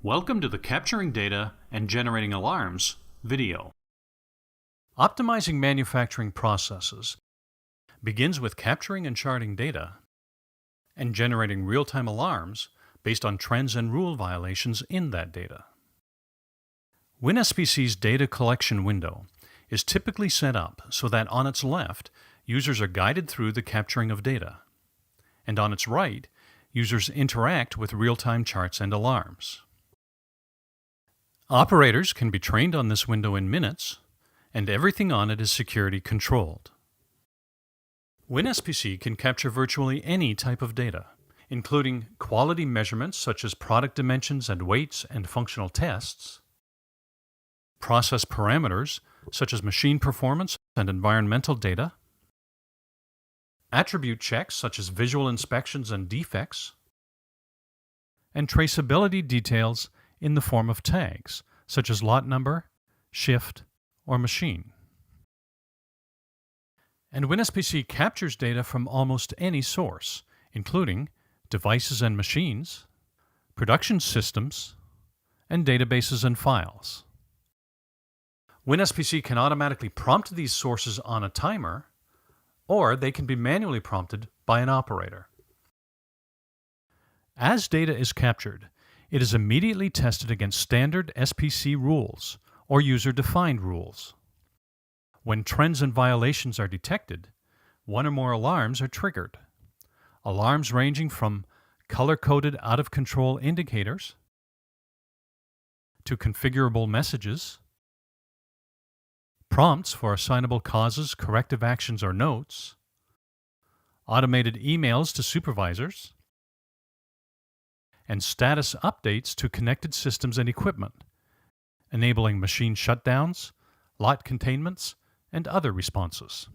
Welcome to the Capturing Data and Generating Alarms video. Optimizing manufacturing processes begins with capturing and charting data and generating real-time alarms based on trends and rule violations in that data. WinSPC's data collection window is typically set up so that on its left, users are guided through the capturing of data, and on its right, users interact with real-time charts and alarms. Operators can be trained on this window in minutes, and everything on it is security controlled. WinSPC can capture virtually any type of data, including quality measurements such as product dimensions and weights and functional tests, process parameters such as machine performance and environmental data, attribute checks such as visual inspections and defects, and traceability details in the form of tags, such as lot number, shift, or machine. And WinSPC captures data from almost any source, including devices and machines, production systems, and databases and files. WinSPC can automatically prompt these sources on a timer, or they can be manually prompted by an operator. As data is captured, it is immediately tested against standard SPC rules or user-defined rules. When trends and violations are detected, one or more alarms are triggered. Alarms ranging from color-coded out-of-control indicators to configurable messages, prompts for assignable causes, corrective actions, or notes, automated emails to supervisors, and status updates to connected systems and equipment, enabling machine shutdowns, lot containments, and other responses.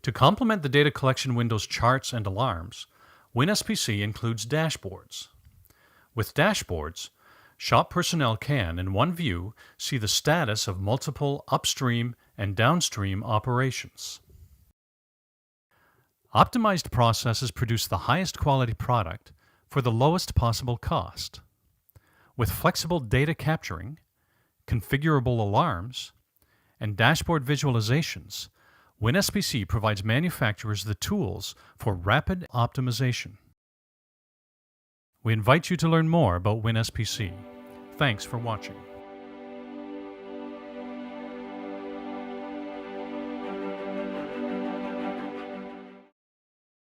To complement the data collection window's charts and alarms, WinSPC includes dashboards. With dashboards, shop personnel can, in one view, see the status of multiple upstream and downstream operations. Optimized processes produce the highest quality product for the lowest possible cost. With flexible data capturing, configurable alarms, and dashboard visualizations, WinSPC provides manufacturers the tools for rapid optimization. We invite you to learn more about WinSPC. Thanks for watching.